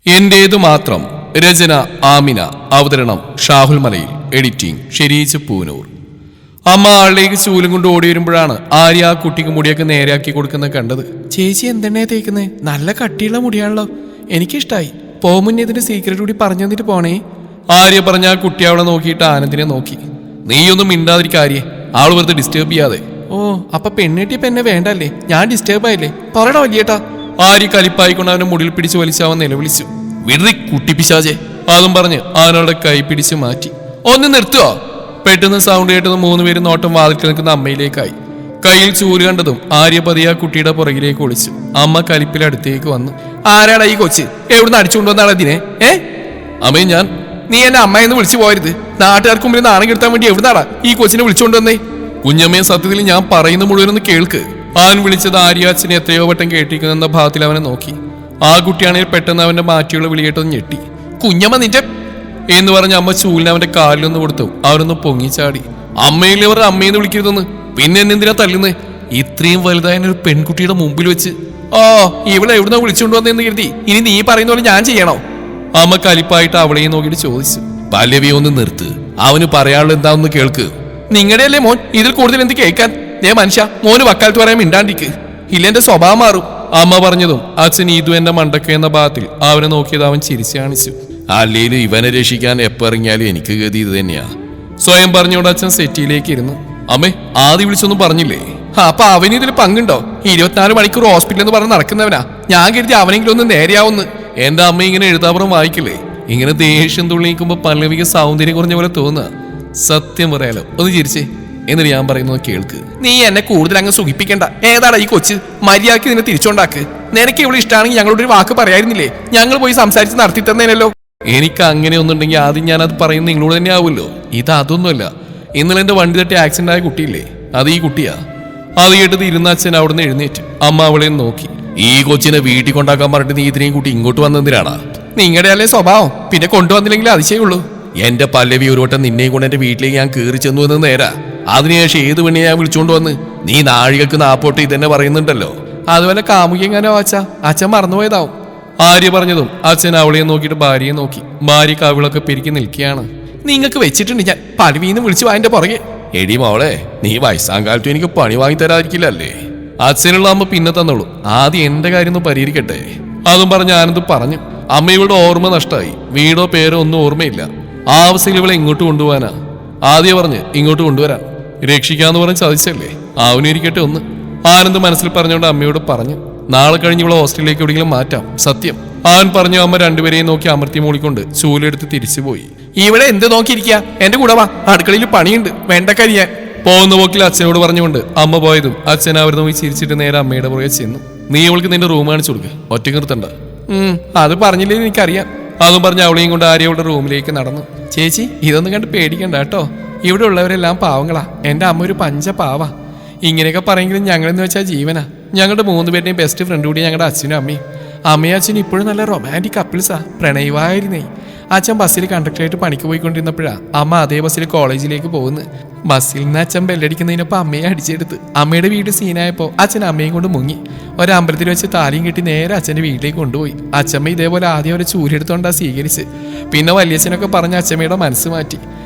എന്റേതു മാത്രം. രചന ആമിന. അവതരണം ഷാഹുൽ മലയിൽ. എഡിറ്റിംഗ് ഷെരീജ് പൂനൂർ. അമ്മ ആളിലേക്ക് ചൂലും കൊണ്ട് ഓടി വരുമ്പോഴാണ് ആര്യ ആ കുട്ടിക്ക് മുടിയൊക്കെ നേരെയാക്കി കൊടുക്കുന്നത് കണ്ടത്. ചേച്ചി എന്തെണ്ണയെ തേക്കുന്നേ? നല്ല കട്ടിയുള്ള മുടിയാണല്ലോ, എനിക്കിഷ്ടായി. മുന്നേ ഇതിന്റെ സീക്രട്ട് കൂടി പറഞ്ഞു തന്നിട്ട് പോണേ. ആര്യ പറഞ്ഞ ആ കുട്ടി അവളെ നോക്കിയിട്ട് ആനന്ദിനെ നോക്കി. നീയൊന്നും മിണ്ടാതിരിക്കാര്യ, അവള് വെറുതെ ഡിസ്റ്റർബ് ചെയ്യാതെ. ഓ, അപ്പൊ പെണ്ണെട്ടിയപ്പോ എന്നെ വേണ്ടല്ലേ? ഞാൻ ഡിസ്റ്റർബ് ആയില്ലേ? പറയടാ വലിയേട്ടാ. ആര്യ കലിപ്പായിക്കൊണ്ട് അവനെ മുടിയിൽ പിടിച്ച് വലിച്ചവൻ നിലവിളിച്ചു. വിടറി കുട്ടിപ്പിശാചേ. അതും പറഞ്ഞ് അവനവളുടെ കൈ പിടിച്ച് മാറ്റി. ഒന്ന് നിർത്തുവോ? പെട്ടെന്ന് സൗണ്ട് കേട്ടതും 3 പേരും നോട്ടം വാതിൽക്ക് നിൽക്കുന്ന അമ്മയിലേക്കായി. കയ്യിൽ ചൂല് കണ്ടതും ആര്യ പതിയെ ആ കുട്ടിയുടെ പുറകിലേക്ക് ഒളിച്ചു. അമ്മ കലിപ്പിലടുത്തേക്ക് വന്നു. ആരാടാ ഈ കൊച്ച്? എവിടുന്ന് അടിച്ചുകൊണ്ടുവന്നാണ് അതിനെ? അമ്മേ ഞാൻ. നീ എന്നെ അമ്മയെന്ന് വിളിച്ചു പോയരുത്. നാട്ടുകാർക്ക് മുമ്പിൽ നാണം കെടുത്താൻ വേണ്ടി എവിടുന്നാടാ ഈ കൊച്ചിനെ വിളിച്ചുകൊണ്ടുവന്നേ? കുഞ്ഞമ്മയെ സത്യത്തിൽ ഞാൻ പറയുന്ന മുഴുവനൊന്ന് കേൾക്ക്. അവൻ വിളിച്ചത് ആര്യ അച്ഛനെ എത്രയോ വട്ടം കേട്ടിരിക്കുന്ന ഭാവത്തിൽ അവനെ നോക്കി. ആ കുട്ടിയാണെങ്കിൽ പെട്ടെന്ന് അവന്റെ മാറ്റിയുള്ള വിളിയേട്ടൊന്ന് ഞെട്ടി. കുഞ്ഞമ്മ നിന്റെ എന്ന് പറഞ്ഞ അമ്മ ചൂലിന് അവന്റെ കാലിലൊന്ന് കൊടുത്തു. അവരൊന്ന് പൊങ്ങിച്ചാടി. അമ്മയിലെ അവർ അമ്മയെന്ന് വിളിക്കരുതെന്ന്. പിന്നെ എന്നെന്തിനാ തല്ലുന്നേ? ഇത്രയും വലുതായ ഒരു പെൺകുട്ടിയുടെ മുമ്പിൽ വെച്ച്. ഓ, ഇവിടെ എവിടുന്ന വിളിച്ചുകൊണ്ടുവന്നെന്ന് കരുതി ഇനി നീ പറയുന്ന പോലെ ഞാൻ ചെയ്യണോ? അമ്മ കലിപ്പായിട്ട് അവളെയും നോക്കിയിട്ട് ചോദിച്ചു. പല്ലവി ഒന്ന് നിർത്ത്, അവന് പറയാനുള്ള എന്താണെന്ന് കേൾക്ക്. നിങ്ങളുടെ അല്ലേ മോൻ, ഇതിൽ കൂടുതൽ എന്ത് കേൾക്കാൻ? മനുഷ്യ, മോന് വക്കാലത്ത് പറയാൻ മിണ്ടാണ്ടിക്ക്, ഇല്ല എന്റെ സ്വഭാവം മാറും. അമ്മ പറഞ്ഞതും അച്ഛൻ ഇതു എന്റെ മണ്ടക്ക എന്ന ഭാഗത്തിൽ അവനെ നോക്കിയത് അവൻ ചിരിച്ചു കാണിച്ചു. അല്ലേലും ഇവനെ രക്ഷിക്കാൻ എപ്പോ ഇറങ്ങിയാലും എനിക്ക് ഗതി ഇത് തന്നെയാ, സ്വയം പറഞ്ഞോണ്ട് അച്ഛൻ സെറ്റിയിലേക്ക് ഇരുന്നു. അമ്മേ, ആദ്യം വിളിച്ചൊന്നും പറഞ്ഞില്ലേ? അപ്പൊ അവന് ഇതിൽ പങ്കുണ്ടോ? 24 മണിക്കൂർ ഹോസ്പിറ്റലിൽ എന്ന് പറഞ്ഞ് നടക്കുന്നവനാ. ഞാൻ കരുതി അവനെങ്കിലും ഒന്ന് നേരെയാവുന്ന്. എന്റെ അമ്മ ഇങ്ങനെ എഴുതാപുറം വായിക്കില്ലേ? ഇങ്ങനെ ദേഷ്യം തുള്ളിക്കുമ്പോ പല്ലവിക്ക് സൗന്ദര്യം കുറഞ്ഞ പോലെ തോന്നുക. സത്യം പറയാലോ, ഒന്ന് ചിരിച്ചേ. എന്നിട്ട് ഞാൻ പറയുന്നത് കേൾക്ക്. നീ എന്നെ കൂടുതൽ അങ്ങ് സുഖിപ്പിക്കണ്ട. ഏതാടാ ഈ കൊച്ച്? മര്യാദയ്ക്ക് നിന്നെ തിരിച്ചോണ്ടാക്ക്. നിനക്ക് ഇവിടെ ഇഷ്ടമാണെങ്കിൽ ഞങ്ങളോട് ഒരു വാക്ക് പറയായിരുന്നില്ലേ? ഞങ്ങൾ പോയി സംസാരിച്ച് നടത്തി തന്നേനല്ലോ. എനിക്ക് അങ്ങനെ ഒന്നുണ്ടെങ്കിൽ ആദ്യം ഞാൻ അത് പറയുന്നത് നിങ്ങളോട് തന്നെ ആവുമല്ലോ. ഇത് അതൊന്നുമല്ല. ഇന്നലെ എന്റെ വണ്ടി തട്ടി ആക്സിഡന്റ് ആയ കുട്ടിയില്ലേ, അത് ഈ കുട്ടിയാ. അത് കേട്ടത് ഇരുന്ന അച്ഛൻ അവിടുന്ന് എഴുന്നേറ്റ്. അമ്മ അവളെ നോക്കി. ഈ കൊച്ചിനെ വീട്ടിൽ കൊണ്ടാക്കാൻ പറഞ്ഞിട്ട് നീ ഇതിനെയും കൂട്ടി ഇങ്ങോട്ട് വന്നതിനാടാ? നിങ്ങളുടെ അല്ലേ സ്വഭാവം, പിന്നെ കൊണ്ടുവന്നില്ലെങ്കിൽ അതിശയുള്ളൂ. എന്റെ പല്ലവി ഒരു വട്ടം നിന്നെയും കൊണ്ട് എന്റെ വീട്ടിലേക്ക് ഞാൻ കയറി ചെന്നു എന്ന് നേരാ. അതിനുശേഷം ഏത് പെണ്ണിനെ ഞാൻ വിളിച്ചോണ്ട് വന്ന്? നീ നാഴികക്ക് നാപ്പോട്ട് ഇതെന്നെ പറയുന്നുണ്ടല്ലോ. അതുപോലെ കാമുകെങ്ങാനോ അച്ഛൻ മറന്നുപോയതാവും. ആര്യ പറഞ്ഞതും അച്ഛൻ അവളെയും നോക്കിയിട്ട് ഭാര്യയെ നോക്കി. ഭാര്യ കവിളൊക്കെ പെരുക്കി നിൽക്കുകയാണ്. നിങ്ങൾക്ക് വെച്ചിട്ടുണ്ട് ഞാൻ പലവീന്ന് വിളിച്ചു വായന്റെ പുറകെ. എടി മോളെ, നീ വയസ്സാം കാലത്തും എനിക്ക് പണി വാങ്ങി തരാതിരിക്കില്ലല്ലേ? അച്ഛനുള്ള അമ്മ പിന്നെ തന്നോളൂ, ആദ്യം എന്റെ കാര്യം ഒന്ന് പരിഹരിക്കട്ടെ. അതും പറഞ്ഞ് ആനന്ദ് പറഞ്ഞു. അമ്മയുടെ ഓർമ്മ നഷ്ടമായി. വീടോ പേരോ ഒന്നും ഓർമ്മയില്ല. ആവശ്യത്തിൽ ഇവളെ ഇങ്ങോട്ട് കൊണ്ടുപോകാനാ. ആദ്യം പറഞ്ഞ് ഇങ്ങോട്ട് കൊണ്ടുവരാൻ. രക്ഷിക്കാന്ന് പറഞ്ഞ് ചതിച്ചല്ലേ? അവനിരിക്കട്ടെ ഒന്ന്. ആനന്ദ് മനസ്സിൽ പറഞ്ഞുകൊണ്ട് അമ്മയോട് പറഞ്ഞു. നാളെ കഴിഞ്ഞ് ഇവളെ ഹോസ്റ്റലിലേക്ക് എവിടെയെങ്കിലും മാറ്റാം. സത്യം. അവൻ പറഞ്ഞു. അമ്മ രണ്ടുപേരെയും നോക്കി അമർത്തി മൂളിക്കൊണ്ട് ചൂലെടുത്ത് തിരിച്ചുപോയി. ഇവിടെ എന്ത് നോക്കിയിരിക്കുക? എന്റെ കൂടെ വാ, അടുക്കളയിൽ പണിയുണ്ട്, വേണ്ടക്കരിയാൻ. പോകുന്ന പോക്കിൽ അച്ഛനോട് പറഞ്ഞുകൊണ്ട് അമ്മ പോയതും അച്ഛൻ അവരുടെ പോയി ചിരിച്ചിട്ട് നേരെ അമ്മയുടെ പുറകെ ചെന്നു. നീ അവൾക്ക് നിന്റെ റൂം കാണിച്ചു കൊടുക്കുക, ഒറ്റ നിർത്തണ്ട. അത് പറഞ്ഞില്ലേ എനിക്കറിയാം. അതും പറഞ്ഞ് അവളെയും കൊണ്ട് ആര്യയുടെ റൂമിലേക്ക് നടന്നു. ചേച്ചി, ഇതൊന്നും കണ്ട് പേടിക്കണ്ട കേട്ടോ. ഇവിടെ ഉള്ളവരെല്ലാം പാവങ്ങളാ. എന്റെ അമ്മ ഒരു പഞ്ച പാവാ. ഇങ്ങനെയൊക്കെ പറയെങ്കിലും ഞങ്ങളെന്ന് വെച്ചാൽ ജീവനാ. ഞങ്ങളുടെ 3 പേരുടെയും ബെസ്റ്റ് ഫ്രണ്ട് കൂടി ഞങ്ങളുടെ അച്ഛനും അമ്മയും. അമ്മയും അച്ഛനും ഇപ്പോഴും നല്ല റൊമാൻറ്റിക് കപ്പിൾസാ. പ്രണയവായിരുന്നേ. അച്ഛൻ ബസ്സിൽ കണ്ടക്ടറായിട്ട് പണിക്ക് പോയിക്കൊണ്ടിരുന്നപ്പോഴാ അമ്മ അതേ ബസ്സിൽ കോളേജിലേക്ക് പോകുന്നത്. ബസ്സിൽ നിന്ന് അച്ഛൻ ബെല്ലടിക്കുന്നതിനൊപ്പം അമ്മയെ അടിച്ചെടുത്ത്. അമ്മയുടെ വീട് സീനായപ്പോൾ അച്ഛൻ അമ്മയും കൊണ്ട് മുങ്ങി. ഒരമ്പലത്തിൽ വെച്ച് താലിയും കെട്ടി നേരെ അച്ഛൻ്റെ വീട്ടിലേക്ക് കൊണ്ടുപോയി. അച്ഛമ്മ ഇതേപോലെ ആദ്യം അവരെ ചൂലെടുത്തോണ്ടാ സ്വീകരിച്ച്. പിന്നെ വല്യച്ഛനൊക്കെ പറഞ്ഞ് അച്ഛമ്മയുടെ മനസ്സ് മാറ്റി.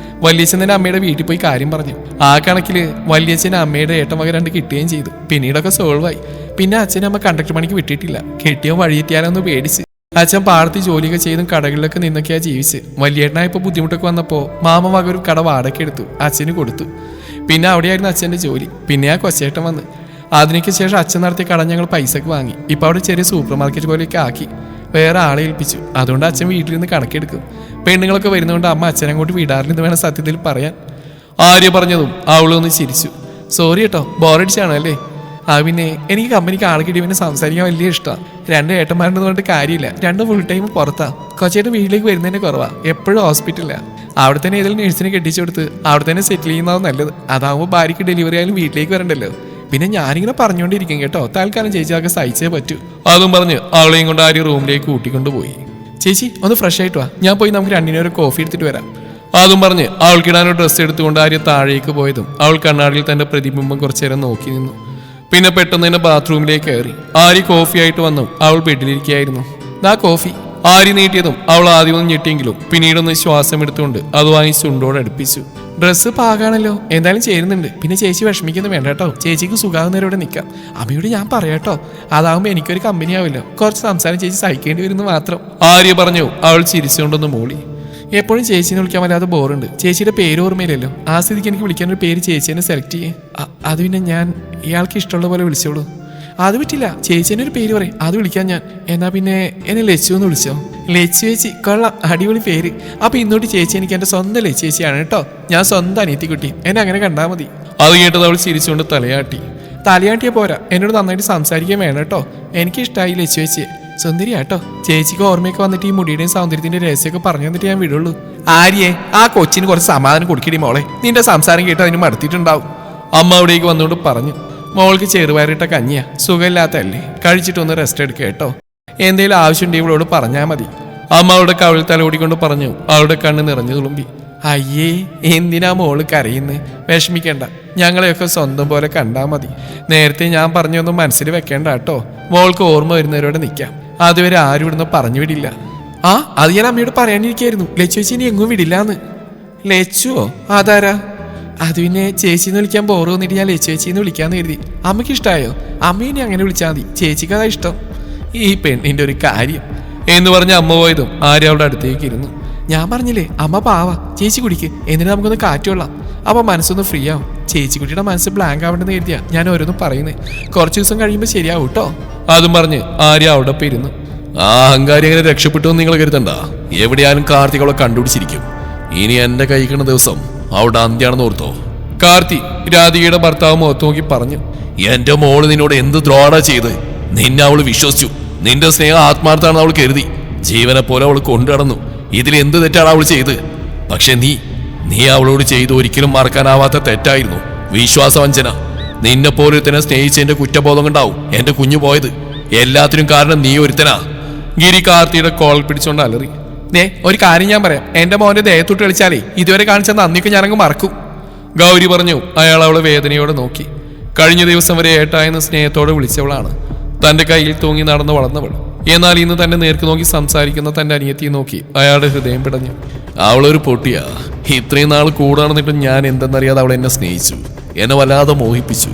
വല്യച്ഛൻ തന്നെ അമ്മയുടെ വീട്ടിൽ പോയി കാര്യം പറഞ്ഞു. ആ കണക്കിൽ വല്യച്ഛന് അമ്മയുടെ ഏട്ടമകൻ 2 കിട്ടുകയും ചെയ്തു. പിന്നീടൊക്കെ സോൾവായി. പിന്നെ അച്ഛനമ്മ കണ്ടക്ടർ പണിക്ക് വിട്ടിട്ടില്ല. കെട്ടിയോ വഴിയെത്തിയാലൊന്ന് പേടിച്ച്. അച്ഛൻ പാടത്ത് ജോലിയൊക്കെ ചെയ്തും കടകളിലൊക്കെ നിന്നൊക്കെയാ ജീവിച്ച്. വലിയേട്ടനായപ്പോൾ ബുദ്ധിമുട്ടൊക്കെ വന്നപ്പോൾ മാമ വക ഒരു കട വാടക എടുത്തു, അച്ഛന് കൊടുത്തു. പിന്നെ അവിടെയായിരുന്നു അച്ഛൻ്റെ ജോലി. പിന്നെ ആ കൊച്ചേട്ടൻ വന്ന്. അതിനൊക്കെ ശേഷം അച്ഛൻ നടത്തിയ കട ഞങ്ങൾ പൈസക്ക് വാങ്ങി. ഇപ്പം അവിടെ ചെറിയ സൂപ്പർ മാർക്കറ്റ് പോലെയൊക്കെ ആക്കി. വേറെ ആളെ ഏൽപ്പിച്ചു. അതുകൊണ്ട് അച്ഛൻ വീട്ടിലിരുന്ന് കണക്കെടുക്കും. പെണ്ണുങ്ങളൊക്കെ വരുന്നതുകൊണ്ട് അമ്മ അച്ഛനെ അങ്ങോട്ട് വിടാറില്ലെന്ന് വേണം സത്യത്തിൽ പറയാൻ. ആര്യ പറഞ്ഞതും അവളൊന്ന് ചിരിച്ചു. സോറി കേട്ടോ, ബോറടിച്ചാണ് അല്ലേ? പിന്നെ എനിക്ക് കമ്പനിക്ക് ആൾ കിട്ടി പിന്നെ സംസാരിക്കാൻ വലിയ ഇഷ്ടമാണ്. 2 ഏട്ടന്മാരെന്ന് പറഞ്ഞിട്ട് കാര്യമില്ല. 2 ഫുൾ ടൈം പുറത്താ. കൊച്ചേട്ടൻ വീട്ടിലേക്ക് വരുന്നതിന് കുറവാ. എപ്പോഴും ഹോസ്പിറ്റലിലാണ്. അവിടെ തന്നെ ഏതെങ്കിലും നഴ്സിനെ കെട്ടിച്ചു കൊടുത്ത് അവിടെ തന്നെ സെറ്റിൽ ചെയ്യുന്നതാണ് നല്ലത്. അതാവുമ്പോൾ ഭാര്യയ്ക്ക് ഡെലിവറി ആയാലും വീട്ടിലേക്ക് വരണ്ടല്ലോ. പിന്നെ ഞാനിങ്ങനെ പറഞ്ഞുകൊണ്ടിരിക്കും കേട്ടോ. തൽക്കാലം ചേച്ചി അതൊക്കെ സഹിച്ചേ പറ്റൂ. അതും പറഞ്ഞ് അവളെയും കൊണ്ട് ആര്യ റൂമിലേക്ക് കൂട്ടിക്കൊണ്ടുപോയി. ചേച്ചി ഒന്ന് ഫ്രഷ് ആയിട്ട് വാ, ഞാൻ പോയി നമുക്ക് 2 ഒരു കോഫി എടുത്തിട്ട് വരാം. അതും പറഞ്ഞ് അവൾക്കിടാനൊരു ഡ്രസ്സ് എടുത്തുകൊണ്ട് ആര്യ താഴേക്ക് പോയതും അവൾ കണ്ണാടിയിൽ തന്റെ പ്രതിബിംബം കുറച്ചു നേരം നോക്കി നിന്നു. പിന്നെ പെട്ടെന്ന് തന്നെ ബാത്റൂമിലേക്ക് കയറി. ആര്യ കോഫി ആയിട്ട് വന്നു. അവൾ ബെഡിലിരിക്കുകയായിരുന്നു. ദാ കോഫി. ആരി നീട്ടിയതും അവൾ ആദ്യമൊന്നും ഞെട്ടിയെങ്കിലും പിന്നീടൊന്ന് ശ്വാസം എടുത്തുകൊണ്ട് അത് വാങ്ങി ചുണ്ടോട് അടുപ്പിച്ചു. ഡ്രസ്സ് പാകാണല്ലോ, എന്തായാലും ചേരുന്നുണ്ട്. പിന്നെ ചേച്ചി വിഷമിക്കുന്നു വേണ്ട കേട്ടോ, ചേച്ചിക്ക് സുഖാവുന്നവരോടെ നിൽക്കാം. അമ്മയോട് ഞാൻ പറയാട്ടോ, അതാവുമ്പോൾ എനിക്കൊരു കമ്പനി ആവില്ല. കുറച്ച് സംസാരം ചേച്ചി സഹിക്കേണ്ടി വരുന്നു മാത്രം. ആര്യ പറഞ്ഞു. അവൾ ചിരിച്ചുകൊണ്ടൊന്ന് മൂളി. എപ്പോഴും ചേച്ചിനെ വിളിക്കാൻ വല്ലാതെ ബോറുണ്ട്. ചേച്ചിയുടെ പേര് ഓർമ്മയില്ലല്ലോ. ആ സ്ഥിതിക്ക് എനിക്ക് വിളിക്കാനൊരു പേര് ചേച്ചി തന്നെ സെലക്ട് ചെയ്യേ. അത് പിന്നെ ഞാൻ ഇയാൾക്ക് ഇഷ്ടമുള്ള പോലെ വിളിച്ചോളൂ. അത് പറ്റില്ല, ചേച്ചീനെ ഒരു പേര് പറയും, അത് വിളിക്കാൻ ഞാൻ. എന്നാ പിന്നെ എന്നെ ലച്ചു എന്ന് വിളിച്ചോ. ലച്ചു ചേച്ചി, കൊള്ളാം, അടിപൊളി പേര്. അപ്പൊ ഇന്നോട്ട് ചേച്ചി എനിക്ക് എന്റെ സ്വന്തം ലച്ചു ചേച്ചിയാണ് കേട്ടോ. ഞാൻ സ്വന്തം അനിയത്തിക്കുട്ടി, എന്നെ അങ്ങനെ കണ്ടാൽ മതി. അത് കേട്ടത് അവൾ ചിരിച്ചുകൊണ്ട് തലയാട്ടിയെ പോരാ, എന്നോട് നന്നായിട്ട് സംസാരിക്കാൻ വേണം കേട്ടോ. എനിക്കിഷ്ടമായി ലച്ചു ചേച്ചിയെ, സുന്ദരിയാട്ടോ. ചേച്ചിക്ക് ഓർമ്മയൊക്കെ വന്നിട്ട് ഈ മുടിയുടെയും സൗന്ദര്യത്തിന്റെ രഹസ്യമൊക്കെ പറഞ്ഞു തന്നിട്ട് ഞാൻ വിടുള്ളൂ. ആര്യേ, ആ കൊച്ചിന് കുറച്ച് സമാധാനം കൊടുക്കടി മോളെ. നിന്റെ സംസാരം കേട്ട് അതിന് മടുത്തിട്ടുണ്ടാവും. അമ്മ അവിടേക്ക് വന്നുകൊണ്ട് പറഞ്ഞു. മോൾക്ക് ചെറുപയറിട്ട കഞ്ഞിയാ, സുഖമില്ലാത്തല്ലേ, കഴിച്ചിട്ടൊന്ന് റെസ്റ്റ് എടുക്കുക കേട്ടോ. എന്തേലും ആവശ്യമുണ്ടെങ്കിൽ ഇവളോട് പറഞ്ഞാൽ മതി. അമ്മ അവളുടെ കവിളിൽ തലോടിക്കൊണ്ട് പറഞ്ഞു. അവളുടെ കണ്ണ് നിറഞ്ഞു തുളുമ്പി. അയ്യേ, എന്തിനാ മോള് കരയുന്നേ? വിഷമിക്കേണ്ട, ഞങ്ങളെയൊക്കെ സ്വന്തം പോലെ കണ്ടാ മതി. നേരത്തെ ഞാൻ പറഞ്ഞൊന്നും മനസ്സിൽ വെക്കേണ്ട കേട്ടോ. മോൾക്ക് ഓർമ്മ വരുന്നവരോട് നിൽക്കാം. അതുവരെ ആരും ഇവിടുന്ന് പറഞ്ഞു വിടില്ല. അത് ഞാൻ അമ്മയോട് പറയാനിരിക്കായിരുന്നു. ലച്ചു ചേച്ചി ഇനി എങ്ങും വിടില്ലാന്ന്. ലച്ചുവോ? അതാരാ? അത് പിന്നെ ചേച്ചിന്ന് വിളിക്കാൻ ബോറ് വന്നിട്ട് ഞാൻ ലച്ചു ചേച്ചിന്ന് വിളിക്കാന്ന് കരുതി. അമ്മയ്ക്ക് ഇഷ്ടമായോ? അമ്മേനെ അങ്ങനെ വിളിച്ചാൽ മതി, ചേച്ചിക്ക് അതാ ഇഷ്ടം. ഈ പെണ്ണിന്റെ ഒരു കാര്യം എന്ന് പറഞ്ഞ് അമ്മ പോയതും ആര്യ അവളുടെ അടുത്തേക്ക് ഇരുന്നു. ഞാൻ പറഞ്ഞില്ലേ, അമ്മ പാവാ, ചേച്ചി കുടിക്ക്, എന്നിട്ട് നമുക്കൊന്ന് കാറ്റുകൊള്ളാം. അപ്പൊ മനസ്സൊന്ന് ഫ്രീ ആവും. ചേച്ചിക്കുട്ടിയുടെ മനസ്സ് ബ്ലാങ്ക് ആവണ്ടെന്ന് കരുതിയാ ഞാൻ ഓരോന്നും പറയുന്നത്. കുറച്ച് ദിവസം കഴിയുമ്പോൾ ശരിയാവും കേട്ടോ. അതും പറഞ്ഞ് ആര്യ അവിടെ ഒപ്പം ഇരുന്നു. ആ അഹങ്കാരി അങ്ങനെ രക്ഷപ്പെട്ടു എന്ന് നിങ്ങൾ കരുതണ്ട. എവിടെയാലും കാർത്തിക് അവളെ കണ്ടുപിടിച്ചിരിക്കും. ഇനി എന്റെ കഴിക്കുന്ന ദിവസം അവിടെ അന്ത്യാണെന്ന് ഓർത്തോ. കാർത്തി രാധികയുടെ ഭർത്താവ് മുഖത്ത് നോക്കി പറഞ്ഞു. എന്റെ മോള് നിന്നോട് എന്ത് ദ്രോഹ ചെയ്ത്? നിന്നെ അവള് വിശ്വസിച്ചു. നിന്റെ സ്നേഹം ആത്മാർത്ഥാണെന്ന് അവൾ കരുതി. ജീവനെ പോലെ അവൾ കൊണ്ടുനടന്നു. ഇതിൽ എന്ത് തെറ്റാണ് അവൾ ചെയ്ത്? പക്ഷെ നീ അവളോട് ചെയ്ത് ഒരിക്കലും മറക്കാനാവാത്ത തെറ്റായിരുന്നു വിശ്വാസവഞ്ചന. നിന്നെ പോലെ ഒരുത്തനെ സ്നേഹിച്ചതിന്റെ കുറ്റബോധം കൊണ്ടാവും എന്റെ കുഞ്ഞു പോയത്. എല്ലാത്തിനും കാരണം നീ ഒരുത്തനാ. ഗിരി കാർത്തിയുടെ കോൾ പിടിച്ചോണ്ട് അലറി. ഒരു കാര്യം ഞാൻ പറയാം, എന്റെ മോന്റെ ദേഹത്തൊട്ട് കളിച്ചാലേ ഇതുവരെ കാണിച്ച നന്ദിയൊക്കെ ഞാനങ്ങ് മറക്കും. ഗൗരി പറഞ്ഞു. അയാൾ അവളെ വേദനയോടെ നോക്കി. കഴിഞ്ഞ ദിവസം വരെ ഏട്ടായെന്ന് സ്നേഹത്തോടെ വിളിച്ചവളാണ്. തന്റെ കയ്യിൽ തൂങ്ങി നടന്ന് വളർന്നവൾ. എന്നാൽ ഇന്ന് തന്നെ നേർക്ക് നോക്കി സംസാരിക്കുന്ന തന്റെ അനിയത്തിയെ നോക്കി അയാളുടെ ഹൃദയം പിടഞ്ഞു. അവളൊരു പൊട്ടിയാ. ഇത്രയും നാൾ കൂടാണെന്നിട്ടും ഞാൻ എന്തെന്നറിയാതെ അവൾ എന്നെ സ്നേഹിച്ചു, എന്നെ വല്ലാതെ മോഹിപ്പിച്ചു.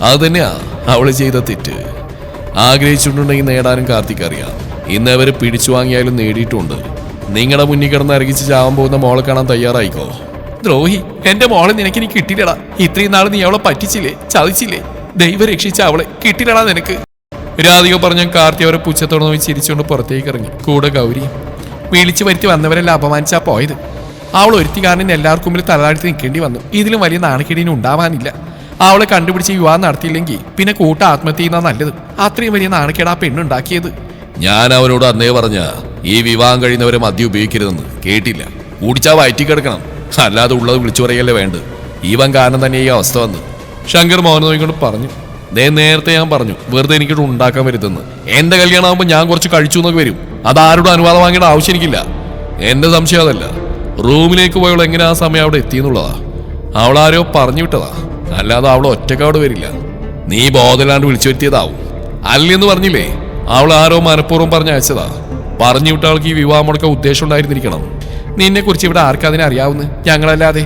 അത് തന്നെയാ അവള് ചെയ്ത തെറ്റ്. ആഗ്രഹിച്ചിട്ടുണ്ടെങ്കിൽ നേടാനും കാർത്തിക് അറിയാം. ഇന്ന് അവര് പിടിച്ചു വാങ്ങിയാലും നേടിയിട്ടുണ്ട്. നിങ്ങളുടെ മുന്നിൽ കിടന്ന് അരകിച്ച് ചാവാൻ പോകുന്ന മോളെ കാണാൻ തയ്യാറായിക്കോ. ദ്രോഹി, എന്റെ മോളെ നിനക്ക് എനിക്ക് കിട്ടില്ലടാ. ഇത്രയും നാൾ നീ അവളെ പറ്റിച്ചില്ലേ, ചതിച്ചില്ലേ? ദൈവം രക്ഷിച്ച അവളെ കിട്ടില്ലടാ നിനക്ക്. രാധിക പറഞ്ഞ കാർത്തി അവരെ പുച്ഛത്തോടെ നോക്കി ചിരിച്ചുകൊണ്ട് പുറത്തേക്ക് ഇറങ്ങി. കൂടെ ഗൗരി. വിളിച്ചു വരുത്തി വന്നവരെല്ലാം അപമാനിച്ചാ പോയത്. അവൾ ഒരുത്തി കാരണം എല്ലാവർക്കും മുമ്പിൽ തലതാഴ്ത്തി നിൽക്കേണ്ടി വന്നു. ഇതിലും വലിയ നാണക്കേടിന് ഉണ്ടാവാനില്ല. അവളെ കണ്ടുപിടിച്ച് വിവാഹം നടത്തിയില്ലെങ്കിൽ പിന്നെ കൂട്ട ആത്മഹത്യ ചെയ്യുന്ന നല്ലത്. അത്രയും വലിയ നാണക്കേട് ആ പെണ്ണുണ്ടാക്കിയത്. ഞാൻ അവനോട് അന്നേ പറഞ്ഞ ഈ വിവാഹം കഴിയുന്നവരെ മദ്യം ഉപയോഗിക്കരുതെന്ന് കേട്ടില്ല. കുടിച്ചാ വയറ്റി കിടക്കണം, അല്ലാതെ ഉള്ളത് വിളിച്ചു പറയല്ലേ വേണ്ടത്. ഇവൻ കാരണം തന്നെ ഈ അവസ്ഥ വന്ന്. ശങ്കർ മോഹൻ നോക്കിക്കൊണ്ട് പറഞ്ഞു. നേരത്തെ ഞാൻ പറഞ്ഞു വെറുതെ എനിക്കിട്ട് ഉണ്ടാക്കാൻ വരുതെന്ന്. എന്റെ കല്യാണം ആകുമ്പോൾ ഞാൻ കുറച്ച് കഴിച്ചു എന്നൊക്കെ വരും. അതാരുടെ അനുവാദം വാങ്ങേണ്ട ആവശ്യം എനിക്കില്ല. എന്റെ സംശയം അതല്ല. റൂമിലേക്ക് പോയവൾ എങ്ങനെ ആ സമയം അവിടെ എത്തിയെന്നുള്ളതാ. അവളാരോ പറഞ്ഞു വിട്ടതാ, അല്ലാതെ അവൾ ഒറ്റക്ക് അവിടെ വരില്ല. നീ ബോധമില്ലാണ്ട് വിളിച്ചു വരുത്തിയതാവും. അല്ലെന്ന് പറഞ്ഞില്ലേ, അവൾ ആരോ മനഃപൂർവ്വം പറഞ്ഞയച്ചതാ. പറഞ്ഞു വിട്ട ആൾക്ക് ഈ വിവാഹം മുടക്കാൻ ഉദ്ദേശം ഉണ്ടായിരുന്നിരിക്കണം. നിന്നെ കുറിച്ച് ഇവിടെ ആർക്കതിനെ അറിയാവുന്ന? ഞങ്ങളല്ലാതെ.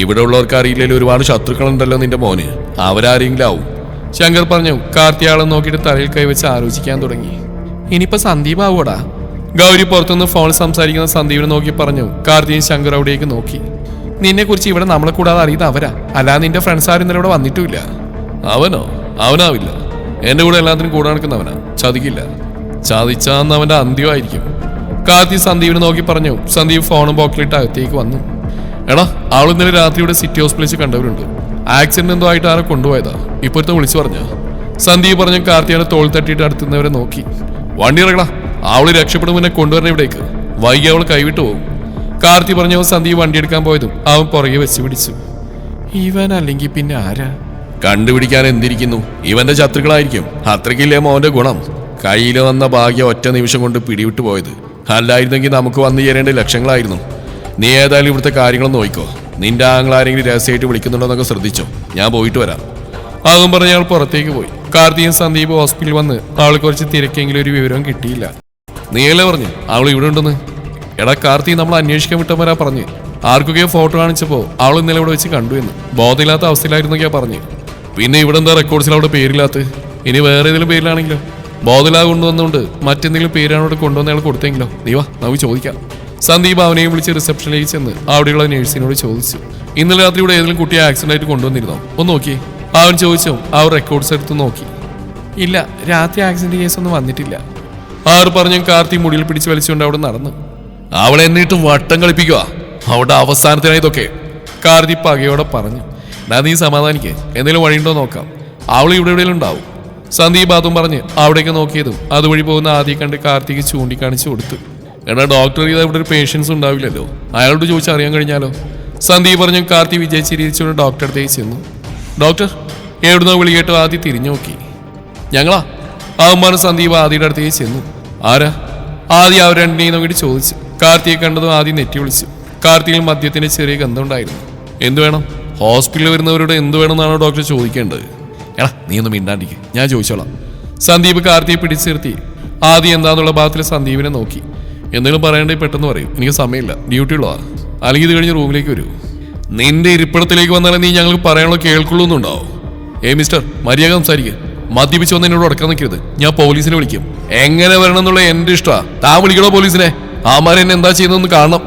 ഇവിടെ ഉള്ളവർക്ക് അറിയില്ലെങ്കിൽ ഒരുപാട് ശത്രുക്കളുണ്ടല്ലോ നിന്റെ മോന്. അവരാരെങ്കിലും ആവും. ശങ്കർ പറഞ്ഞു. കാർത്തിയാളെ നോക്കിയിട്ട് തലയിൽ കൈവച്ച് ആലോചിക്കാൻ തുടങ്ങി. ഇനിയിപ്പോ സന്ദീപ് ആവൂടാ. ഗൗരി പുറത്തുനിന്ന് ഫോണിൽ സംസാരിക്കുന്ന സന്ദീപിനെ നോക്കി പറഞ്ഞു. കാർത്തിയും ശങ്കർ അവിടേക്ക് നോക്കി. നിന്നെ കുറിച്ച് ഇവിടെ നമ്മളെ കൂടാതെ അറിയുന്ന അവരാ, അല്ലാതെ നിന്റെ ഫ്രണ്ട്സ് ആരും ഇന്നലെ ഇവിടെ വന്നിട്ടുമില്ല. അവനോ? അവനാവില്ല. എന്റെ കൂടെ എല്ലാത്തിനും കൂടെ നടക്കുന്നവനാ. ചതിക്കില്ല. ചതിച്ചാന്ന് അവന്റെ അന്ത്യമായിരിക്കും. കാർത്തി സന്ദീപിനെ നോക്കി പറഞ്ഞു. സന്ദീപ് ഫോണും പോക്കറ്റിലിട്ട് അകത്തേക്ക് വന്നു. എടാ, അവൾ ഇന്നലെ രാത്രി ഇവിടെ സിറ്റി ഹോസ്പിറ്റലിൽ കണ്ടവരുണ്ട്. ആക്സിഡന്റ് എന്തോ ആയിട്ട് ആരെ കൊണ്ടുപോയതാ. ഇപ്പോഴത്തെ വിളിച്ചു പറഞ്ഞ സന്ദീപ് പറഞ്ഞു. കാർത്തിയുടെ തോൾ തട്ടിയിട്ട് അടുത്തുന്നവരെ നോക്കി. വണ്ടി ഇറങ്ങടാ, അവള് രക്ഷപ്പെടും മുന്നേ കൊണ്ടുവരണ ഇവിടേക്ക്. വൈകി അവൾ കൈവിട്ടു പോകും. കാർത്തി പറഞ്ഞു. സന്ദീപ് വണ്ടി എടുക്കാൻ പോയതും അവൻ പുറകെ വെച്ച് പിടിച്ചു. ഇവൻ അല്ലെങ്കിൽ പിന്നെ ആരാ? കണ്ടുപിടിക്കാൻ എന്തിരിക്കുന്നു? ഇവന്റെ ശത്രുക്കളായിരിക്കും. അത്രയ്ക്കില്ലേ മോന്റെ ഗുണം. കയ്യിൽ വന്ന ഭാഗ്യം ഒറ്റ നിമിഷം കൊണ്ട് പിടിവിട്ടു പോയത്. അല്ലായിരുന്നെങ്കിൽ നമുക്ക് വന്നു ചേരേണ്ട ലക്ഷങ്ങളായിരുന്നു. നീ ഏതായാലും ഇവിടുത്തെ കാര്യങ്ങളൊന്നും നോക്കിക്കോ. നിന്റെ ആങ്ങളാരെങ്കിലും രഹസ്യമായിട്ട് വിളിക്കുന്നുണ്ടോ എന്നൊക്കെ ശ്രദ്ധിച്ചോ. ഞാൻ പോയിട്ട് വരാം. അതും പറഞ്ഞ് അയാൾ പുറത്തേക്ക് പോയി. കാർത്തിയും സന്ദീപ് ഹോസ്പിറ്റലിൽ വന്ന് ആൾ കുറച്ച് തിരക്കെങ്കിലും ഒരു വിവരവും കിട്ടിയില്ല. നീയല്ലേ പറഞ്ഞു അവൾ ഇവിടെ ഉണ്ടെന്ന്? എടാ കാർത്തി, നമ്മൾ അന്വേഷിക്കാൻ വിട്ടവരാ പറഞ്ഞ്. ആർക്കൊക്കെയോ ഫോട്ടോ കാണിച്ചപ്പോൾ അവൾ ഇന്നലെ ഇവിടെ വെച്ച് കണ്ടു എന്ന്. ബോധമില്ലാത്ത അവസ്ഥയിലായിരുന്നൊക്കെയാ പറഞ്ഞു. പിന്നെ ഇവിടെ എന്താ റെക്കോർഡ്സിൽ അവിടെ പേരില്ലാത്ത? ഇനി വേറെ ഏതെങ്കിലും പേരിലാണെങ്കിലോ? ബോധമില്ലാതെ കൊണ്ടുവന്നുകൊണ്ട് മറ്റെന്തെങ്കിലും പേരാണ് അവിടെ കൊണ്ടുവന്ന അയാൾ കൊടുത്തെങ്കിലോ? നീ വാ, നമുക്ക് ചോദിക്കാം. സന്ദീപ് അവനെയും വിളിച്ച് റിസപ്ഷനിലേക്ക് ചെന്ന് അവിടെയുള്ള നേഴ്സിനോട് ചോദിച്ചു, ഇന്നലെ രാത്രി ഇവിടെ ഏതെങ്കിലും കുട്ടിയെ ആക്സിഡന്റ് ആയിട്ട് കൊണ്ടുവന്നിരുന്നോ? ഒന്ന് നോക്കി. അവൻ ചോദിച്ചു. അവർ റെക്കോർഡ്സ് എടുത്ത് നോക്കി. ഇല്ല, രാത്രി ആക്സിഡന്റ് കേസ് ഒന്നും വന്നിട്ടില്ല. ആറ് പറഞ്ഞു. കാർത്തി മുടിയിൽ പിടിച്ച് വലിച്ചുകൊണ്ട് അവിടെ നടന്നു. അവളെ എന്നിട്ട് വട്ടം കളിപ്പിക്കുക, അവിടെ അവസാനത്തിനായി ഇതൊക്കെ. കാർത്തി പകയോടെ പറഞ്ഞു. നീ സമാധാനിക്കേ, എന്തെങ്കിലും വഴിയുണ്ടോ നോക്കാം. അവൾ ഇവിടെ എവിടെയെങ്കിലും ഉണ്ടാവും. സന്ദീപ് അതും പറഞ്ഞ് അവിടേക്ക് നോക്കിയതും അതുവഴി പോകുന്ന ആദ്യം കണ്ട് കാർത്തിക്ക് ചൂണ്ടിക്കാണിച്ചു കൊടുത്തു. എടാ ഡോക്ടർ, ഇത് ഇവിടെ ഒരു പേഷ്യൻസ് ഉണ്ടാവില്ലല്ലോ, അയാളോട് ചോദിച്ചാൽ അറിയാൻ കഴിഞ്ഞാലോ? സന്ദീപ് പറഞ്ഞു. കാർത്തി വിജയിച്ചിരിച്ചുകൊണ്ട് ഡോക്ടറെ അടുത്തേക്ക് ചെന്നു. ഡോക്ടർ എവിടുന്നോ വിളി കേട്ടോ ആദ്യം തിരിഞ്ഞു നോക്കി. ഞങ്ങളാ? ആകുമ്പോൾ സന്ദീപ് ആദ്യയുടെ അടുത്തേക്ക് ചെന്നു. ആരാ? ആദ്യം അവർ രണ്ടിനെയും നോക്കിയിട്ട് ചോദിച്ചു. കാർത്തിയെ കണ്ടതും ആദ്യം നെറ്റി വിളിച്ചു. കാർത്തിയിൽ മദ്യത്തിന്റെ ചെറിയ ഗന്ധമുണ്ടായിരുന്നു. എന്തു വേണം? ഹോസ്പിറ്റലിൽ വരുന്നവരോട് എന്തു വേണമെന്നാണോ ഡോക്ടർ ചോദിക്കേണ്ടത്? എടാ നീ ഒന്നും മിണ്ടാണ്ടിക്ക്, ഞാൻ ചോദിച്ചോളാം. സന്ദീപ് കാർത്തിയെ പിടിച്ചു നിർത്തി. ആദ്യം എന്താന്നുള്ള ഭാഗത്തിൽ സന്ദീപിനെ നോക്കി. എന്തെങ്കിലും പറയണ്ടേ പെട്ടെന്ന് പറയും, എനിക്ക് സമയമില്ല, ഡ്യൂട്ടി ഉള്ളതാ. അല്ലെങ്കിൽ ഇത് കഴിഞ്ഞ് റൂമിലേക്ക് വരൂ. നിന്റെ ഇരിപ്പിടത്തിലേക്ക് വന്നാലേ നീ ഞങ്ങൾക്ക് പറയാനുള്ള കേൾക്കുള്ളൂ എന്നുണ്ടാവും. മിസ്റ്റർ, മര്യാദ സംസാരിക്കുക. മദ്യപിച്ച് വന്ന് എന്നോട് ഉടക്കാൻ നിൽക്കരുത്, ഞാൻ പോലീസിനെ വിളിക്കും. എങ്ങനെ വരണം എന്നുള്ള എന്റെ ഇഷ്ടമാണ്. താൻ വിളിക്കണോ പോലീസിനെ? ആമാരെന്നെ എന്താ ചെയ്യുന്നതെന്ന് കാണണം.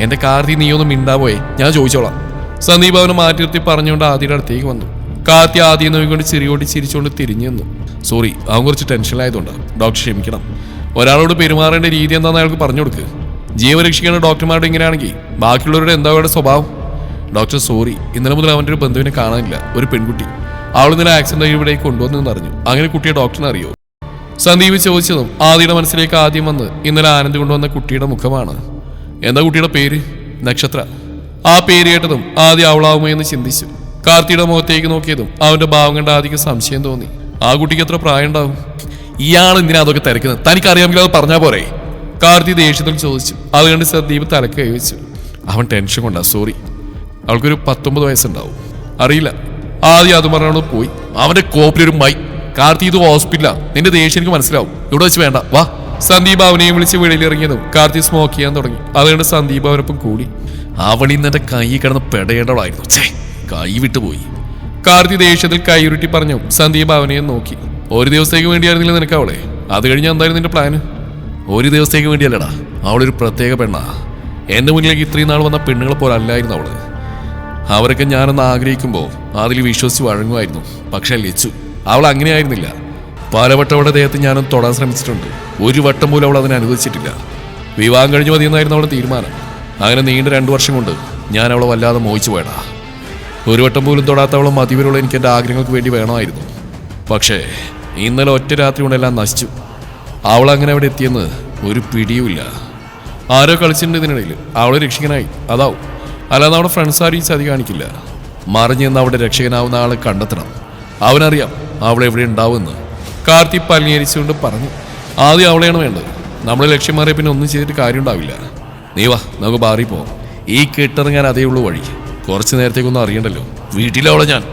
എന്റെ കാർത്തി, നീ ഒന്നും മിണ്ടാപോയെ, ഞാൻ ചോദിച്ചോളാം. സന്ദീപ് അവനെ മാറ്റി നിർത്തി പറഞ്ഞുകൊണ്ട് ആദ്യയുടെ അടുത്തേക്ക് വന്നു. കാർത്തി ആദ്യം നോക്കിക്കൊണ്ട് ചിരിയോടി ചിരിച്ചുകൊണ്ട് തിരിഞ്ഞു നിന്നു. സോറി, അവൻ കുറച്ച് ടെൻഷനിലായതുകൊണ്ടാണ്, ഡോക്ടർ ക്ഷമിക്കണം. ഒരാളോട് പെരുമാറേണ്ട രീതി എന്താണെന്ന് അയാൾക്ക് പറഞ്ഞു കൊടുക്ക്. ജീവൻ രക്ഷിക്കേണ്ട ഡോക്ടർമാരുടെ ഇങ്ങനെയാണെങ്കിൽ ബാക്കിയുള്ളവരുടെ എന്താ അവരുടെ സ്വഭാവം? ഡോക്ടർ സോറി, ഇന്നലെ മുതൽ അവൻ്റെ ഒരു ബന്ധുവിനെ കാണാനില്ല, ഒരു പെൺകുട്ടി. അവൾ ഇന്നലെ ആക്സിഡന്റ് ഇവിടേക്ക് കൊണ്ടുവന്നെന്ന് അറിഞ്ഞു. അങ്ങനെ കുട്ടിയെ ഡോക്ടറിനെ അറിയോ? സന്ദീപ് ചോദിച്ചതും ആദ്യയുടെ മനസ്സിലേക്ക് ആദ്യം വന്ന് ഇന്നലെ ആനന്ദ് കൊണ്ടുവന്ന കുട്ടിയുടെ മുഖമാണ്. എന്താ കുട്ടിയുടെ പേര്? നക്ഷത്ര. ആ പേര് കേട്ടതും ആദ്യം അവളാവുമോ എന്ന് ചിന്തിച്ചു. കാർത്തിയുടെ മുഖത്തേക്ക് നോക്കിയതും അവന്റെ ഭാവം കണ്ട ആദ്യക്ക് സംശയം തോന്നി. ആ കുട്ടിക്ക് എത്ര പ്രായം ഉണ്ടാവും? ഇയാൾ എന്തിനാ അതൊക്കെ തിരക്കുന്നത്? തനിക്കറിയാമെങ്കിൽ അത് പറഞ്ഞാൽ പോരെ? കാർത്തി ദേഷ്യത്തിൽ ചോദിച്ചു. അത് കണ്ട് സന്ദീപ് തലക്ക് കൈവച്ചു. അവൻ ടെൻഷൻ കൊണ്ടാ, സോറി. അവൾക്കൊരു 19 വയസ്സുണ്ടാവും. അറിയില്ല. ആദ്യം അത് പറഞ്ഞോണ്ട് പോയി. അവന്റെ കോപ്പിലൊരു മൈ. കാർത്തി, ഇത് ഹോസ്പിറ്റലാ, നിന്റെ ദേഷ്യം എനിക്ക് മനസ്സിലാവും. ഇവിടെ വെച്ച് വേണ്ട, വാ. സന്ദീപ് അവനെയും വിളിച്ച് വെളിയിലിറങ്ങിയതും കാർത്തി സ്മോക്ക് ചെയ്യാൻ തുടങ്ങി. അതുകൊണ്ട് സന്ദീപ് അവനൊപ്പം കൂടി. അവൾ ഇന്നെന്റെ കൈ കിടന്ന് പെടയേണ്ടവളായിരുന്നു. കൈ വിട്ടുപോയി. കാർത്തി ദേഷ്യത്തിൽ കൈയുരുട്ടി പറഞ്ഞു. സന്ദീപ് അവനെയും നോക്കി. ഒരു ദിവസത്തേക്ക് വേണ്ടിയായിരുന്നില്ല നിനക്ക് അവളെ? അത് കഴിഞ്ഞാൽ എന്തായിരുന്നു നിന്റെ പ്ലാന്? ഒരു ദിവസത്തേക്ക് വേണ്ടിയല്ലടാ, അവളൊരു പ്രത്യേക പെണ്ണാ. എന്റെ മുന്നിലേക്ക് ഇത്രയും നാൾ വന്ന പെണ്ണുങ്ങളെ പോലെ അല്ലായിരുന്നു അവള്. അവരൊക്കെ ഞാനൊന്ന് ആഗ്രഹിക്കുമ്പോൾ അതിൽ വിശ്വസിച്ച് വഴങ്ങുമായിരുന്നു. പക്ഷെ ലച്ചു അവൾ അങ്ങനെയായിരുന്നില്ല. പലവട്ടം അവളുടെ ദേഹത്ത് ഞാനൊന്ന് തൊടാൻ ശ്രമിച്ചിട്ടുണ്ട്. ഒരു വട്ടം പോലും അവൾ അതിനെ അനുവദിച്ചിട്ടില്ല. വിവാഹം കഴിഞ്ഞ് മതിയെന്നായിരുന്നു അവളുടെ തീരുമാനം. അങ്ങനെ നീണ്ട 2 വർഷം കൊണ്ട് ഞാൻ അവളെ വല്ലാതെ മോഹിച്ചു പോയടാ. ഒരു വട്ടം പോലും തൊടാത്തവളെ മതിവരുള്ള എനിക്ക് എൻ്റെ ആഗ്രഹങ്ങൾക്ക് വേണ്ടി വേണമായിരുന്നു. പക്ഷേ ഇന്നലെ ഒറ്റ രാത്രി കൊണ്ടെല്ലാം നശിച്ചു. അവൾ അങ്ങനെ അവിടെ എത്തിയെന്ന് ഒരു പിടിയുമില്ല. ആരോ കളിച്ചിട്ടുണ്ട് ഇതിനിടയിൽ. അവളെ രക്ഷിക്കാനായി, അതാവും. അല്ലാതെ നമ്മുടെ ഫ്രണ്ട്സ് ആരും ഈ ചതി കാണിക്കില്ല. മറിഞ്ഞെന്ന് അവിടെ രക്ഷകനാവുന്ന ആളെ കണ്ടെത്തണം. അവനറിയാം അവൾ എവിടെ ഉണ്ടാവുമെന്ന്. കാർത്തി പല്ലിയരിച്ചുകൊണ്ട് പറഞ്ഞു. ആദ്യം അവളെയാണ് വേണ്ടത്. നമ്മളെ ലക്ഷ്യം മാറിയ പിന്നെ ഒന്നും ചെയ്തിട്ട് കാര്യം ഉണ്ടാവില്ല. നീ വാ, നമുക്ക് ബാറി പോവാം. ഈ കെട്ടിറങ്ങാൻ അതേ ഉള്ളൂ വഴി. കുറച്ച് നേരത്തേക്കൊന്നും അറിയണ്ടല്ലോ, വീട്ടിലവളെ ഞാൻ.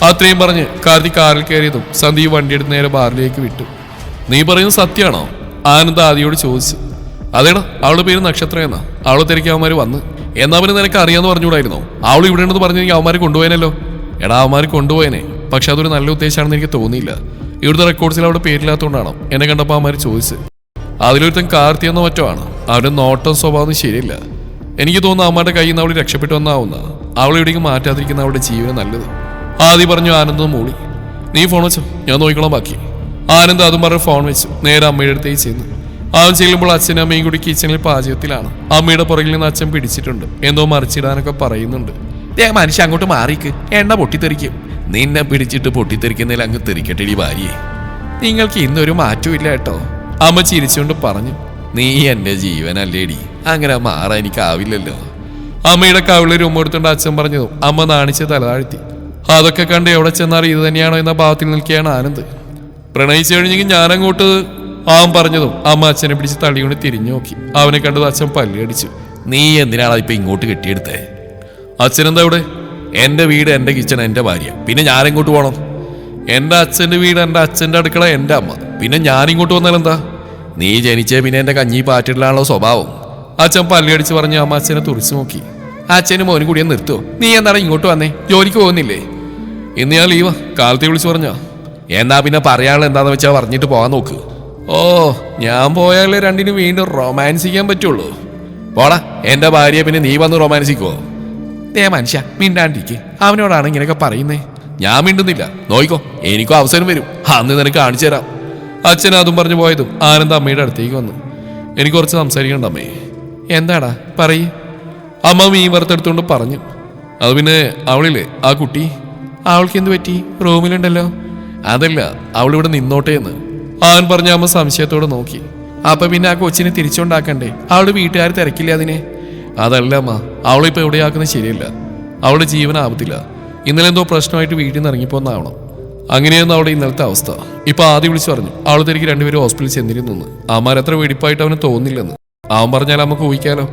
അത്രയും പറഞ്ഞ് കാർത്തി കാറിൽ കയറിയതും സന്ദീപ് വണ്ടിയെടുത്ത് നേരെ ബാറിലേക്ക് വിട്ടു. നീ പറയുന്നത് സത്യമാണോ? ആനന്ദ് ആദിയോട് ചോദിച്ചു. അതേടാ, അവളുടെ പേര് നക്ഷത്ര എന്നാ. അവളെ തിരക്കി അവന്മാർ വന്ന്. എന്നാ പിന്നെ നിനക്ക് അറിയാന്ന് പറഞ്ഞുകൂടായിരുന്നോ? അവൾ ഇവിടെ ഉണ്ടെന്ന് പറഞ്ഞെങ്കിൽ അവന്മാർ കൊണ്ടുപോയനല്ലോ. എടാ, അവന്മാർ കൊണ്ടുപോയനെ, പക്ഷെ അതൊരു നല്ല ഉദ്ദേശമാണെന്ന് എനിക്ക് തോന്നിയില്ല. ഇവിടുത്തെ റെക്കോർഡ്സിൽ അവിടെ പേരില്ലാത്തതുകൊണ്ടാണോ എന്നെ കണ്ടപ്പോൾ അവന്മാർ ചോദിച്ചു. അതിലൊരുത്തൻ കാർത്തിയെന്നോ മറ്റോ ആണ്. അവരുടെ നോട്ടം സ്വഭാവം ശരിയല്ല. എനിക്ക് തോന്നുന്നു അവന്മാരുടെ കയ്യിൽ നിന്ന് അവൾ രക്ഷപ്പെട്ടു വന്നാവുന്ന. അവൾ എവിടേക്ക് മാറ്റാതിരിക്കുന്ന അവളുടെ ജീവനം നല്ലത്. ആദ്യം പറഞ്ഞു. ആനന്ദ് മൂളി. നീ ഫോൺ വെച്ചോ, ഞാൻ നോക്കിക്കോളാം ബാക്കി. ആനന്ദ് അതും പറഞ്ഞ് ഫോൺ വെച്ചു. നേരെ അമ്മയുടെ അടുത്തേക്ക് ചെന്നു. അവൻ ചെല്ലുമ്പോൾ അച്ഛനും അമ്മയും കൂടി കിച്ചണിൽ പാചകത്തിലാണ്. അമ്മയുടെ പുറകിൽ നിന്ന് അച്ഛൻ പിടിച്ചിട്ടുണ്ട്. എന്തോ മറിച്ചിടാനൊക്കെ പറയുന്നുണ്ട്. മനുഷ്യ അങ്ങോട്ട് മാറിക്ക്, എണ്ണ പൊട്ടിത്തെറിക്കും. നിന്നെ പിടിച്ചിട്ട് പൊട്ടിത്തെറിക്കുന്നതിൽ അങ്ങ് തെറിക്കട്ടെടി ഭാര്യയെ. നിങ്ങൾക്ക് ഇന്നൊരു മാറ്റവും ഇല്ല കേട്ടോ, അമ്മ ചിരിച്ചുകൊണ്ട് പറഞ്ഞു. നീ എന്റെ ജീവനല്ലേടി, അങ്ങനെ മാറാൻ എനിക്കാവില്ലല്ലോ. അമ്മയുടെ കവിളിൽ ഉമ്മെടുത്തുകൊണ്ട് അച്ഛൻ പറഞ്ഞതും അമ്മ നാണിച്ച് തലതാഴ്ത്തി. അതൊക്കെ കണ്ട് എവിടെ ചെന്നാൽ ഇത് തന്നെയാണോ എന്ന ഭാവത്തിൽ നിൽക്കുകയാണ് ആനന്ദ്. പ്രണയിച്ചു കഴിഞ്ഞെങ്കിൽ ഞാനങ്ങോട്ട്, അവൻ പറഞ്ഞതും അമ്മ അച്ഛനെ പിടിച്ച് തള്ളിക്കൊണ്ട് തിരിഞ്ഞു നോക്കി. അവനെ കണ്ടത് അച്ഛൻ പല്ലിയടിച്ചു. നീ എന്തിനാണ് ഇപ്പൊ ഇങ്ങോട്ട് കെട്ടിയെടുത്തേ? അച്ഛനെന്താ ഇവിടെ? എന്റെ വീട്, എന്റെ കിച്ചൺ, എന്റെ ഭാര്യ, പിന്നെ ഞാനെങ്ങോട്ട് പോകണം? എന്റെ അച്ഛന്റെ വീട്, എന്റെ അച്ഛന്റെ അടുക്കള, എന്റെ അമ്മ, പിന്നെ ഞാനിങ്ങോട്ട് വന്നാലെന്താ? നീ ജനിച്ചേ പിന്നെ എന്റെ കഞ്ഞി പാറ്റിടാനുള്ള സ്വഭാവം. അച്ഛൻ പല്ലടിച്ച് പറഞ്ഞ് അമ്മ അച്ഛനെ തുറച്ചു നോക്കി. അച്ഛനും മോനും കൂടിയെ നിർത്തുവോ? നീ എന്താണ് ഇങ്ങോട്ട് വന്നേ? ജോലിക്ക് പോകുന്നില്ലേ? ഇന്ന് ഞാൻ ലീവാ. കാലത്തെ വിളിച്ചു പറഞ്ഞോ? എന്നാ പിന്നെ പറയാനുള്ള എന്താന്ന് വെച്ചാൽ പറഞ്ഞിട്ട് പോകാൻ നോക്ക്. ഓ, ഞാൻ പോയാലേ രണ്ടിനും വീണ്ടും റൊമാൻസിക്കാൻ പറ്റുള്ളൂ. പോടാ, എന്റെ ഭാര്യയെ പിന്നെ നീ വന്ന് റൊമാൻസിക്കുവോ? മനുഷ്യ മിണ്ടാണ്ടിരിക്കെ. അവനോടാണ് ഇങ്ങനെയൊക്കെ പറയുന്നേ. ഞാൻ മിണ്ടുന്നില്ല. നോയിക്കോ, എനിക്കും അവസരം വരും, അന്ന് നിനക്ക് കാണിച്ചു തരാം. അച്ഛൻ അതും പറഞ്ഞു പോയതും ആനന്ദ് അമ്മയുടെ അടുത്തേക്ക് വന്നു. എനിക്ക് കുറച്ച് സംസാരിക്കണ്ട അമ്മേ. എന്താടാ പറയ്. അമ്മ മീൻ വറുത്തെടുത്തോണ്ട് പറഞ്ഞു. അത് പിന്നെ അവളില്ലേ ആ കുട്ടി, അവൾക്ക് എന്ത് പറ്റി? റൂമിലുണ്ടല്ലോ. അതല്ല, അവളിവിടെ നിന്നോട്ടെ എന്ന് അവൻ പറഞ്ഞ അമ്മ സംശയത്തോടെ നോക്കി. അപ്പൊ പിന്നെ ആ കൊച്ചിനെ തിരിച്ചുണ്ടാക്കണ്ടേ? അവളുടെ വീട്ടുകാർ തിരക്കില്ല അതിനെ? അതല്ല അമ്മ, അവളിപ്പോ എവിടെയാക്കുന്നത് ശരിയല്ല. അവളുടെ ജീവൻ ആവത്തില്ല. ഇന്നലെ എന്തോ പ്രശ്നമായിട്ട് വീട്ടിൽ നിന്ന് ഇറങ്ങിപ്പോന്നാവണം. അങ്ങനെയായിരുന്നു അവിടെ ഇന്നലത്തെ അവസ്ഥ. ഇപ്പൊ ആദ്യം വിളിച്ചു പറഞ്ഞു അവൾ തിരികെ രണ്ടുപേരും ഹോസ്പിറ്റലിൽ ചെന്നിരുന്നു. അമ്മാരത്ര വെടിപ്പായിട്ട് അവന് തോന്നില്ലെന്ന്. അവൻ പറഞ്ഞാൽ നമുക്ക് ഊഹിക്കാലോ.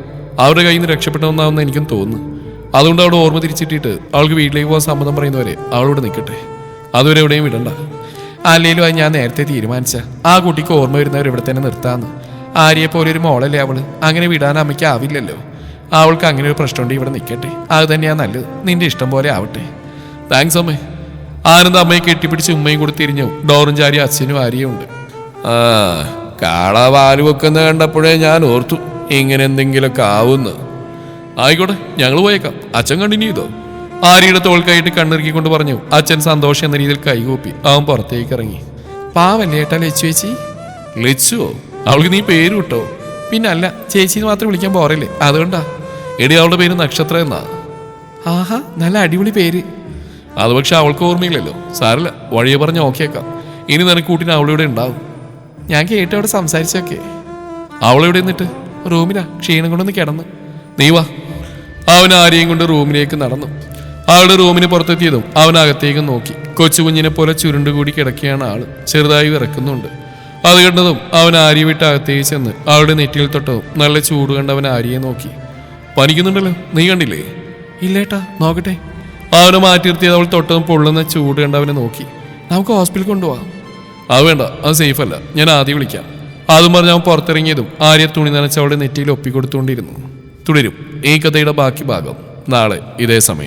അവരുടെ കയ്യിൽ നിന്ന് രക്ഷപ്പെട്ടവന്നാവുന്ന എനിക്കും തോന്നുന്നു. അതുകൊണ്ട് അവളുടെ ഓർമ്മ തിരിച്ചിട്ടിട്ട് അവൾക്ക് വീട്ടിലേക്ക് പോകാൻ സമ്മതം പറയുന്നവരെ അവളോട് നിൽക്കട്ടെ. അതുവരെ എവിടെയും വിടണ്ട. അല്ലേലും അത് ഞാൻ നേരത്തെ തീരുമാനിച്ച ആ കുട്ടിക്ക് ഓർമ്മ വരുന്നവർ ഇവിടെ തന്നെ നിർത്താന്ന്. ആര്യയെ പോലെ ഒരു മോളല്ലേ അവള്. അങ്ങനെ വിടാൻ അമ്മയ്ക്ക് ആവില്ലല്ലോ. അവൾക്ക് അങ്ങനെ ഒരു പ്രശ്നമുണ്ട്, ഇവിടെ നിൽക്കട്ടെ. അത് തന്നെയാ നല്ലത്. നിന്റെ ഇഷ്ടം പോലെ ആവട്ടെ. താങ്ക്സ് അമ്മേ. ആനന്ദ് അമ്മയെ കെട്ടിപ്പിടിച്ച് ഉമ്മയും കൂടി തിരിഞ്ഞു. ഡോറും ചാരി അച്ഛനും ആര്യയും ഉണ്ട്. കാള പാല് വെക്കുന്ന കണ്ടപ്പോഴേ ഞാൻ ഓർത്തു ഇങ്ങനെ എന്തെങ്കിലുമൊക്കെ ആവുന്നു. ആയിക്കോട്ടെ, ഞങ്ങൾ പോയേക്കാം. അച്ഛൻ കണ്ടിന്യൂ ചെയ്തോ? ആര്യയുടെ തോൾക്കായിട്ട് കണ്ണിറുക്കിക്കൊണ്ട് പറഞ്ഞു. അച്ഛൻ സന്തോഷം എന്ന രീതിയിൽ കൈകൂപ്പി അവൻ പുറത്തേക്ക് ഇറങ്ങി. പാവല്ലേ ഏട്ടാ ലച്ചു ചേച്ചി. ലച്ചുവോ? അവൾക്ക് നീ പേര് കിട്ടോ? പിന്നല്ല, ചേച്ചിന്ന് മാത്രം വിളിക്കാൻ പോരല്ലേ, അതുകൊണ്ടാ. എടി, അവളുടെ പേര് നക്ഷത്ര എന്നാ. ആഹാ, നല്ല അടിപൊളി പേര്. അത് പക്ഷെ അവൾക്ക് ഓർമ്മയില്ലല്ലോ. സാരല്ല, വഴിയെ പറഞ്ഞ് ഓക്കേക്കാം. ഇനി നിനക്ക് കൂട്ടിന് അവളിവിടെ ഉണ്ടാവും. ഞാൻ കേട്ട് അവിടെ സംസാരിച്ചൊക്കെ. അവളെവിടെ നിന്നിട്ട്? റൂമിലാ, ക്ഷീണം കൊണ്ടൊന്ന് കിടന്ന്. നീ വാ. അവൻ ആരെയും കൊണ്ട് റൂമിലേക്ക് നടന്നു. അവളുടെ റൂമിന് പുറത്തെത്തിയതും അവനകത്തേക്ക് നോക്കി. കൊച്ചു കുഞ്ഞിനെ പോലെ ചുരുണ്ടുകൂടി കിടക്കുകയാണ് ആള്. ചെറുതായി വിറക്കുന്നുണ്ട്. അത് കണ്ടതും അവൻ ആര്യ വിട്ട് അകത്തേക്ക് ചെന്ന് അവളുടെ നെറ്റിയിൽ തൊട്ടതും നല്ല ചൂട് കണ്ട് അവൻ ആര്യയെ നോക്കി. പനിക്കുന്നുണ്ടല്ലോ, നീ കണ്ടില്ലേ? ഇല്ലേട്ടാ, നോക്കട്ടെ. അവനെ മാറ്റി നിർത്തിയത് അവൾ തൊട്ടതും പൊള്ളുന്ന ചൂട് കണ്ട് അവനെ നോക്കി. നമുക്ക് ഹോസ്പിറ്റലിൽ കൊണ്ടുപോവാം. അത് വേണ്ട, അത് സേഫ് അല്ല, ഞാൻ ആദ്യം വിളിക്കാം. അതും പറഞ്ഞ് അവൻ പുറത്തിറങ്ങിയതും ആര്യ തുണി നനച്ച് അവളുടെ നെറ്റിയിൽ ഒപ്പിക്കൊടുത്തുകൊണ്ടിരുന്നു. തുടരും ഈ കഥയുടെ ബാക്കി ഭാഗം നാളെ ഇതേ സമയം.